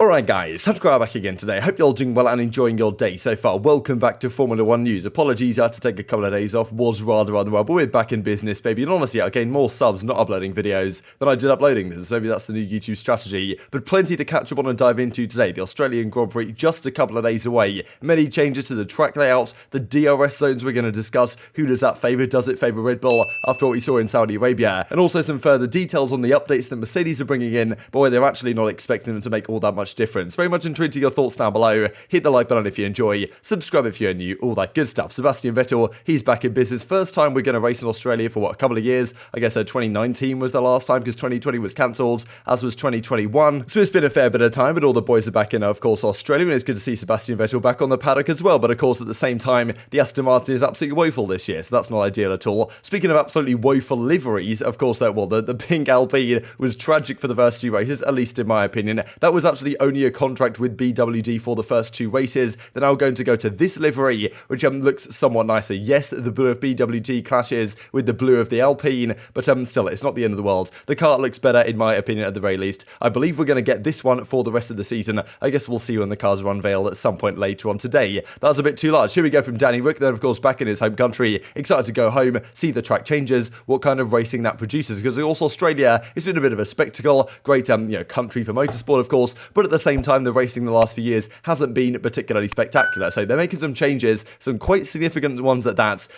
Alright guys, TacticalRab back again today. Hope you're all doing well and enjoying your day so far. Welcome back to Formula 1 news. Apologies, I had to take a couple of days off, was rather unwell, but we're back in business, baby. And honestly, I gained more subs not uploading videos than I did uploading them, so maybe that's the new YouTube strategy. But plenty to catch up on and dive into today. The Australian Grand Prix just a couple of days away. Many changes to the track layouts, the DRS zones we're going to discuss. Who does that favour? Does it favour Red Bull after what we saw in Saudi Arabia? And also some further details on the updates that Mercedes are bringing in, but where they're actually not expecting them to make all that much difference. Very much intrigued to your thoughts down below. Hit the like button if you enjoy, subscribe if you're new, all that good stuff. Sebastian Vettel, he's back in business. First time we're going to race in Australia for what, a couple of years? I guess 2019 was the last time because 2020 was cancelled, as was 2021. So it's been a fair bit of time, but all the boys are back in, of course, Australia, and it's good to see Sebastian Vettel back on the paddock as well. But of course, at the same time, the Aston Martin is absolutely woeful this year, so that's not ideal at all. Speaking of absolutely woeful liveries, of course, the pink alpine was tragic for the first two races, at least in my opinion. That was actually only a contract with BWD for the first two races. They're now going to go to this livery, which looks somewhat nicer. Yes, the blue of BWD clashes with the blue of the Alpine, but still, it's not the end of the world. The car looks better, in my opinion, at the very least. I believe we're going to get this one for the rest of the season. I guess we'll see when the cars are unveiled at some point later on today. That's a bit too large. Here we go from Danny Rick, then of course back in his home country. Excited to go home, see the track changes, what kind of racing that produces, because also Australia, it's been a bit of a spectacle. Great, country for motorsport, of course, but at the same time, the racing the last few years hasn't been particularly spectacular. So they're making some changes, some quite significant ones at that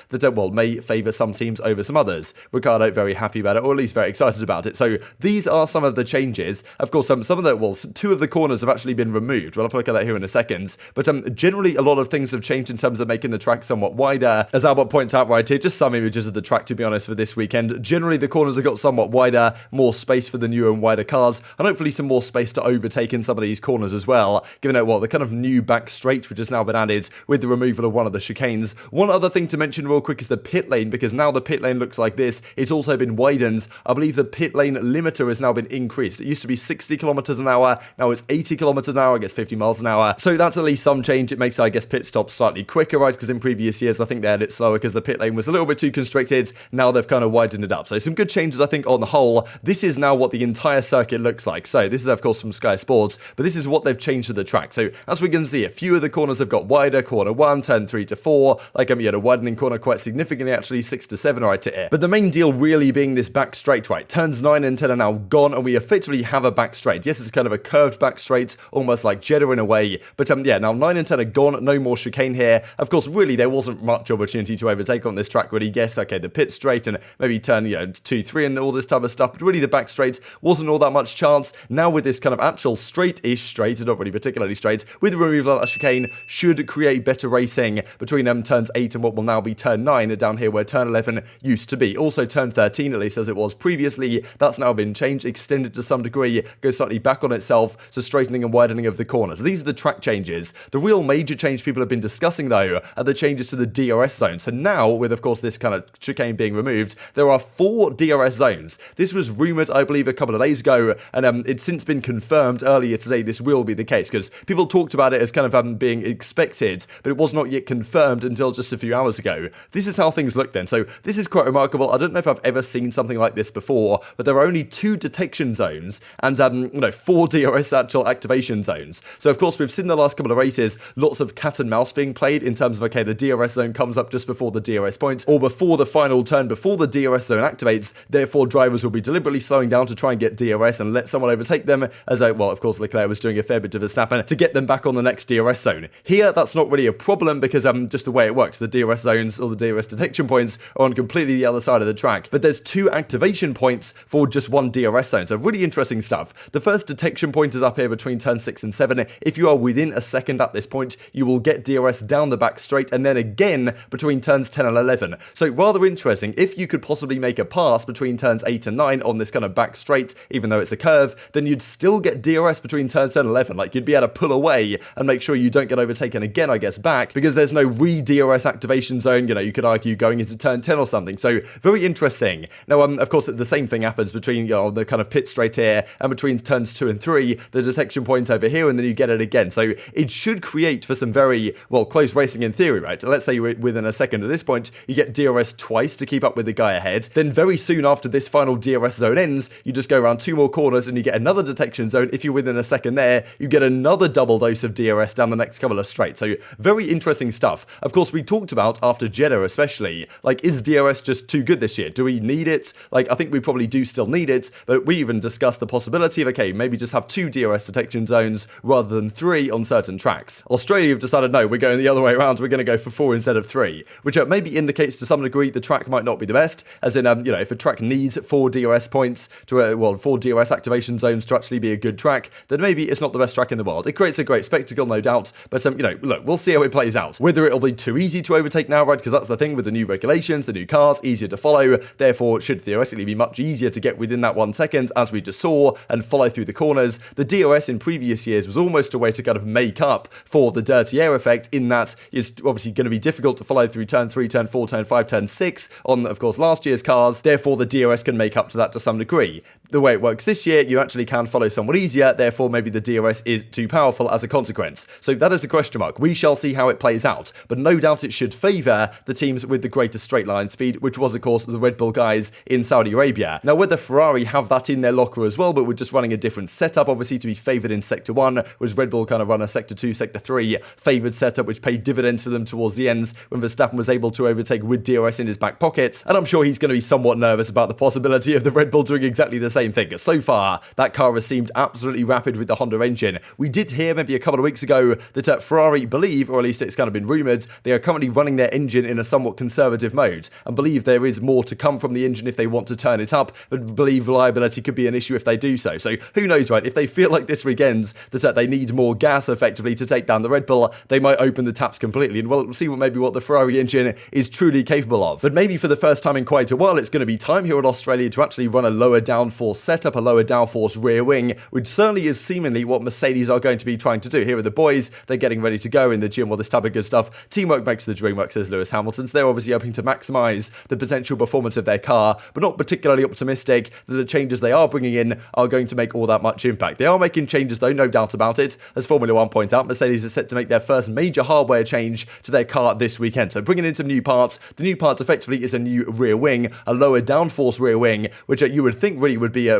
may favour some teams over some others. Riccardo very happy about it, or at least very excited about it. So these are some of the changes. Of course, some of the, two of the corners have actually been removed. We'll have a look at that here in a second. But generally, a lot of things have changed in terms of making the track somewhat wider. As Albert points out right here, just some images of the track, to be honest, for this weekend. Generally, the corners have got somewhat wider, more space for the newer and wider cars, and hopefully some more space to overtake in some of these corners as well, given it the kind of new back straight which has now been added with the removal of one of the chicanes. One other thing to mention real quick is the pit lane, because now the pit lane looks like this. It's also been widened. I believe the pit lane limiter has now been increased. It used to be 60 kilometers an hour, now it's 80 kilometers an hour, I guess 50 miles an hour. So that's at least some change. It makes, I guess, pit stops slightly quicker, right? Because in previous years, I think they had it slower because the pit lane was a little bit too constricted. Now they've kind of widened it up. So some good changes, I think, on the whole. This is now what the entire circuit looks like. So this is, of course, from Sky Sports, but this is what they've changed to the track. So as we can see, a few of the corners have got wider. Corner 1, turn 3 to 4. You had a widening corner quite significantly, actually 6 to 7 right here. But the main deal really being this back straight, right? Turns 9 and 10 are now gone, and we effectively have a back straight. Yes, it's kind of a curved back straight, almost like Jeddah in a way. But now 9 and 10 are gone. No more chicane here. Of course, really, there wasn't much opportunity to overtake on this track, really. Yes, okay, the pit straight and maybe turn, 2, 3 and all this type of stuff. But really, the back straight wasn't all that much chance. Now with this kind of actual straight-ish straight, not really particularly straight, with the removal of that chicane, should create better racing between turns 8 and what will now be turn 9 down here where turn 11 used to be. Also turn 13, at least as it was previously, that's now been changed, extended to some degree, goes slightly back on itself, so straightening and widening of the corners. These are the track changes. The real major change people have been discussing though are the changes to the DRS zone. So now with of course this kind of chicane being removed, there are 4 DRS zones. This was rumoured, I believe, a couple of days ago, and it's since been confirmed earlier today this will be the case, because people talked about it as kind of being expected, but it was not yet confirmed until just a few hours ago. This is how things look then. So this is quite remarkable. I don't know if I've ever seen something like this before, but there are only 2 detection zones and 4 DRS actual activation zones. So of course we've seen the last couple of races lots of cat and mouse being played in terms of, okay, the DRS zone comes up just before the DRS point or before the final turn, before the DRS zone activates. Therefore drivers will be deliberately slowing down to try and get DRS and let someone overtake them, as of course Leclerc was doing a fair bit of Verstappen to get them back on the next DRS zone. Here that's not really a problem because just the way it works, the DRS zones or the DRS detection points are on completely the other side of the track, but there's 2 activation points for just 1 DRS zone. So really interesting stuff. The first detection point is up here between turn 6 and 7. If you are within a second at this point, you will get DRS down the back straight, and then again between turns 10 and 11. So rather interesting. If you could possibly make a pass between turns 8 and 9 on this kind of back straight, even though it's a curve, then you'd still get DRS between turns 10 and 11. You'd be able to pull away and make sure you don't get overtaken again, I guess, back, because there's no re-DRS activation zone, you could argue going into turn 10 or something. So very interesting. Now, of course, the same thing happens between the kind of pit straight here and between turns 2 and 3, the detection point over here, and then you get it again. So it should create for some very, close racing in theory, right? Let's say you're within a second at this point, you get DRS twice to keep up with the guy ahead. Then very soon after this final DRS zone ends, you just go around 2 more corners and you get another detection zone if you're within a second there, you get another double dose of DRS down the next couple of straights. So very interesting stuff. Of course, we talked about after Jeddah especially, like, is DRS just too good this year? Do we need it? Like, I think we probably do still need it, but we even discussed the possibility of, okay, maybe just have 2 DRS detection zones rather than 3 on certain tracks. Australia have decided, no, we're going the other way around, we're going to go for 4 instead of 3, which maybe indicates to some degree the track might not be the best, as in, if a track needs 4 DRS points to, 4 DRS activation zones to actually be a good track, then maybe it's not the best track in the world. It creates a great spectacle, no doubt, but, look, we'll see how it plays out. Whether it'll be too easy to overtake now, right, because that's the thing with the new regulations, the new cars, easier to follow, therefore it should theoretically be much easier to get within that 1 second, as we just saw, and follow through the corners. The DRS in previous years was almost a way to kind of make up for the dirty air effect, in that it's obviously going to be difficult to follow through turn 3, turn 4, turn 5, turn 6 on, of course, last year's cars, therefore the DRS can make up to that to some degree. The way it works this year, you actually can follow somewhat easier, therefore maybe the DRS is too powerful as a consequence. So that is a question mark. We shall see how it plays out, but no doubt it should favour the teams with the greatest straight line speed, which was, of course, the Red Bull guys in Saudi Arabia. Now, whether Ferrari have that in their locker as well, but we're just running a different setup, obviously, to be favoured in Sector 1, whereas Red Bull kind of run a Sector 2, Sector 3 favoured setup, which paid dividends for them towards the ends when Verstappen was able to overtake with DRS in his back pocket, and I'm sure he's going to be somewhat nervous about the possibility of the Red Bull doing exactly the same thing. So far, that car has seemed absolutely rapid with the Honda engine. We did hear maybe a couple of weeks ago that Ferrari believe, or at least it's kind of been rumoured, they are currently running their engine in a somewhat conservative mode, and believe there is more to come from the engine if they want to turn it up, but believe reliability could be an issue if they do so. So who knows, right? If they feel like this weekend's that they need more gas effectively to take down the Red Bull, they might open the taps completely, and we'll see what the Ferrari engine is truly capable of. But maybe for the first time in quite a while, it's going to be time here at Australia to actually run a lower downforce setup, a lower downforce rear wing, which certainly is seemingly what Mercedes are going to be trying to do. Here are the boys, they're getting ready to go in the gym, all this type of good stuff. Teamwork makes the dream work, says Lewis Hamilton. So they're obviously hoping to maximise the potential performance of their car, but not particularly optimistic that the changes they are bringing in are going to make all that much impact. They are making changes though, no doubt about it. As Formula 1 point out, Mercedes is set to make their first major hardware change to their car this weekend. So bringing in some new parts. The new part effectively is a new rear wing, a lower downforce rear wing, which you would think really would be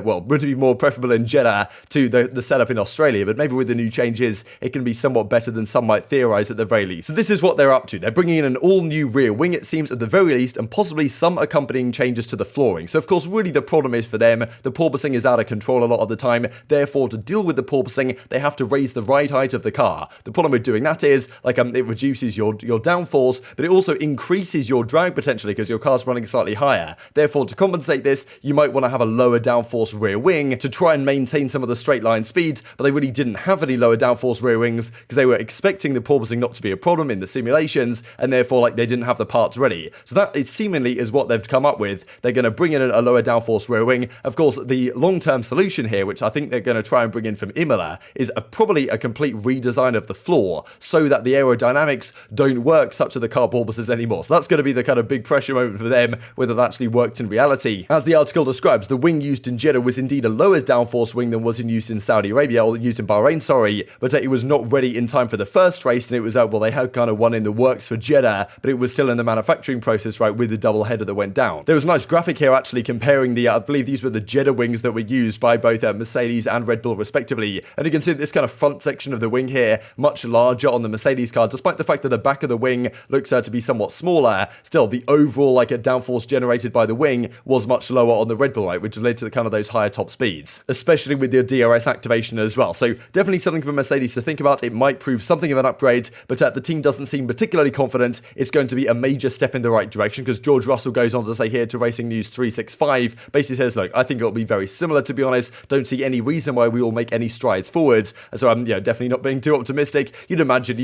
more preferable in Jeddah to the setup in Australia, but maybe with the new changes, it can be somewhat better than some might theorise at the very least. So this is what they're up to. They're bringing in an all-new rear wing, it seems, at the very least, and possibly some accompanying changes to the flooring. So of course, really the problem is for them, the porpoising is out of control a lot of the time. Therefore, to deal with the porpoising, they have to raise the ride height of the car. The problem with doing that is, it reduces your downforce, but it also increases your drag potentially because your car's running slightly higher. Therefore, to compensate this, you might want to have a lower downforce rear wing to try and maintain some of the straight line speeds, but they really didn't have any lower downforce rear wings because they were expecting the porpoising not to be a problem in the simulations, and therefore they didn't have the parts ready. So that is seemingly is what they've come up with. They're going to bring in a lower downforce rear wing. Of course, the long-term solution here, which I think they're going to try and bring in from Imola, is probably a complete redesign of the floor so that the aerodynamics don't work such that the car porpoises anymore. So that's going to be the kind of big pressure moment for them, whether that actually worked in reality. As the article describes, the wing used in Jeddah was indeed a lower downforce wing than was in use in Saudi Arabia, or used in Bahrain, sorry, but it was not ready in time for the first race, and it was, they had kind of one in the works for Jeddah, but it was still in the manufacturing process, right, with the double header that went down. There was a nice graphic here actually comparing I believe these were the Jeddah wings that were used by both Mercedes and Red Bull respectively, and you can see this kind of front section of the wing here, much larger on the Mercedes car, despite the fact that the back of the wing looks to be somewhat smaller. Still, the overall a downforce generated by the wing was much lower on the Red Bull, right, which led to the kind of those higher top speeds, especially with the DRS activation as well. So definitely something for Mercedes to think about. It might prove something of an upgrade, but the team doesn't seem particularly confident it's going to be a major step in the right direction, because George Russell goes on to say here to Racing News 365, basically says, look, I think it'll be very similar, to be honest. Don't see any reason why we will make any strides forward. So I'm definitely not being too optimistic. You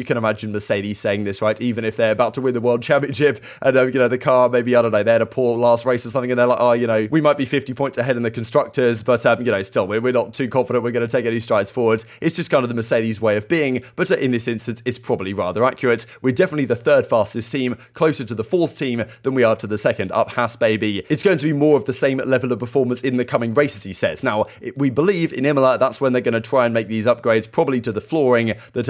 can imagine Mercedes saying this, right, even if they're about to win the World Championship and the car maybe, I don't know, they had a poor last race or something, and they're like, we might be 50 points ahead in the constructors, but still we're not too confident we're going to take any strides forward. It's just kind of the Mercedes way of being, but in this instance it's probably rather accurate. We're definitely the third fastest team, closer to the fourth team than we are to the second. Up Haas, baby. It's going to be more of the same level of performance in the coming races, he says. Now, we believe in Imola that's when they're going to try and make these upgrades, probably to the flooring, that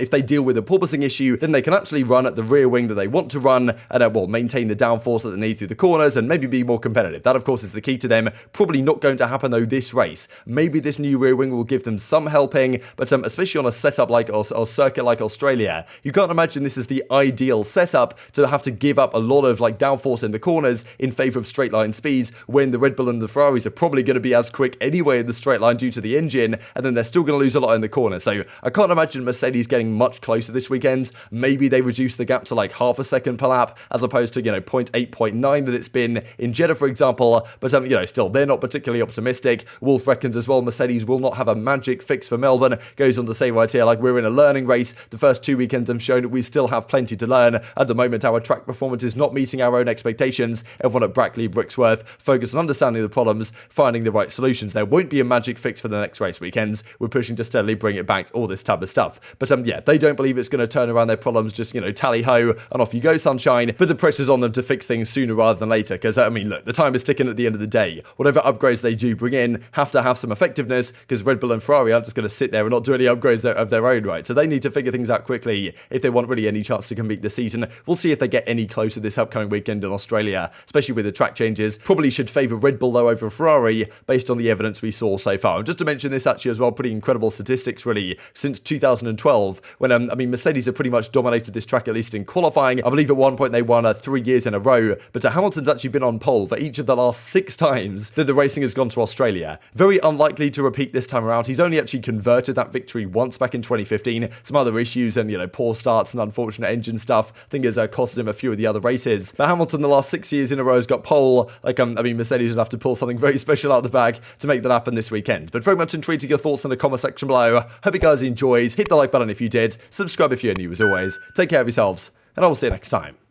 if they deal with the porpoising issue, then they can actually run at the rear wing that they want to run, and maintain the downforce that they need through the corners, and maybe be more competitive. That, of course, is the key to them. Probably probably not going to happen though this race. Maybe this new rear wing will give them some helping, but especially on a setup like or circuit like Australia, you can't imagine this is the ideal setup to have to give up a lot of like downforce in the corners in favor of straight line speeds when the Red Bull and the Ferraris are probably going to be as quick anyway in the straight line due to the engine, and then they're still going to lose a lot in the corner. So I can't imagine Mercedes getting much closer this weekend. Maybe they reduce the gap to like half a second per lap as opposed to, 0.8, 0.9 that it's been in Jeddah, for example. But, still, they're not particularly optimistic. Wolf reckons as well Mercedes will not have a magic fix for Melbourne. Goes on to say right here, like, we're in a learning race. The first 2 weekends have shown that we still have plenty to learn. At the moment, our track performance is not meeting our own expectations. Everyone at Brackley, Brixworth, focus on understanding the problems, finding the right solutions. There won't be a magic fix for the next race weekends. We're pushing to steadily bring it back, all this type of stuff. But they don't believe it's going to turn around their problems, just, tally-ho, and off you go, sunshine. But the pressure's on them to fix things sooner rather than later, because, look, the time is ticking at the end of the day. Whatever upgrades they do bring in have to have some effectiveness, because Red Bull and Ferrari aren't just going to sit there and not do any upgrades of their own, right? So they need to figure things out quickly if they want really any chance to compete this season. We'll see if they get any closer this upcoming weekend in Australia, especially with the track changes. Probably should favour Red Bull, though, over Ferrari, based on the evidence we saw so far. And just to mention this actually as well, pretty incredible statistics, really, since 2012, when, Mercedes have pretty much dominated this track, at least in qualifying. I believe at one point they won 3 years in a row, but Hamilton's actually been on pole for each of the last 6 times that the racing has gone to Australia. Very unlikely to repeat this time around. He's only actually converted that victory once back in 2015. Some other issues and, poor starts and unfortunate engine stuff, I think has costed him a few of the other races. But Hamilton, the last 6 years in a row, has got pole. Mercedes will have to pull something very special out of the bag to make that happen this weekend. But very much intrigued to your thoughts in the comment section below. Hope you guys enjoyed. Hit the like button if you did. Subscribe if you're new as always. Take care of yourselves, and I will see you next time.